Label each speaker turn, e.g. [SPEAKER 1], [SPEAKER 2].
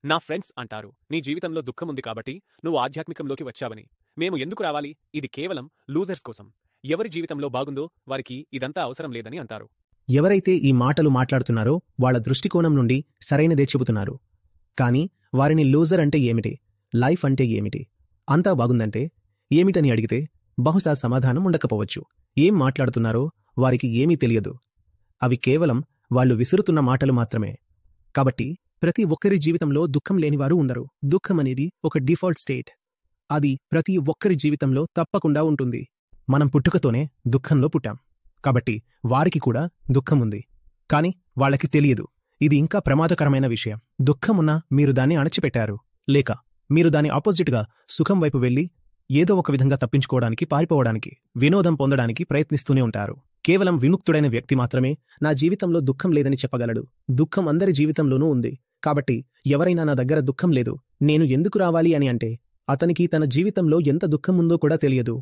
[SPEAKER 1] నా ఫ్రెండ్స్ అంటారు, నీ జీవితంలో దుఃఖముంది కాబట్టి నువ్వు ఆధ్యాత్మికంలోకి వచ్చావని. మేము ఎందుకు రావాలి? ఇది కేవలం లూజర్స్ కోసం. ఎవరి జీవితంలో బాగుందో వారికి ఇదంతా అవసరం లేదని అంటారు.
[SPEAKER 2] ఎవరైతే ఈ మాటలు మాట్లాడుతున్నారో వాళ్ళ దృష్టికోణం నుండి సరైనదే చెబుతున్నారు. కానీ వారిని లూజర్ అంటే ఏమిటి, లైఫ్ అంటే ఏమిటి, అంతా బాగుందంటే ఏమిటని అడిగితే బహుశా సమాధానం ఉండకపోవచ్చు. ఏం మాట్లాడుతున్నారో వారికి ఏమీ తెలియదు. అవి కేవలం వాళ్ళు విసురుతున్న మాటలు మాత్రమే. కాబట్టి ప్రతి ఒక్కరి జీవితంలో దుఃఖం లేనివారు ఉండరు. దుఃఖమనేది ఒక డిఫాల్ట్ స్టేట్. అది ప్రతి ఒక్కరి జీవితంలో తప్పకుండా ఉంటుంది. మనం పుట్టుకతోనే దుఃఖంలో పుట్టాం. కాబట్టి వారికి కూడా దుఃఖముంది. కాని వాళ్ళకి తెలియదు. ఇది ఇంకా ప్రమాదకరమైన విషయం. దుఃఖమున్నా మీరు దాన్ని అణచిపెట్టారు. లేక మీరు దాని ఆపోజిట్గా సుఖం వైపు వెళ్లి ఏదో ఒక విధంగా తప్పించుకోవడానికి, పారిపోవడానికి, వినోదం పొందడానికి ప్రయత్నిస్తూనే ఉంటారు. కేవలం విముక్తుడైన వ్యక్తి మాత్రమే నా జీవితంలో దుఃఖం లేదని చెప్పగలడు. దుఃఖం అందరి జీవితంలోనూ ఉంది. కాబట్టి ఎవరైనా నా దగ్గర దుఃఖం లేదు, నేను ఎందుకు రావాలి అని అంటే అతనికి తన జీవితంలో ఎంత దుఃఖం ఉందో కూడా తెలియదు.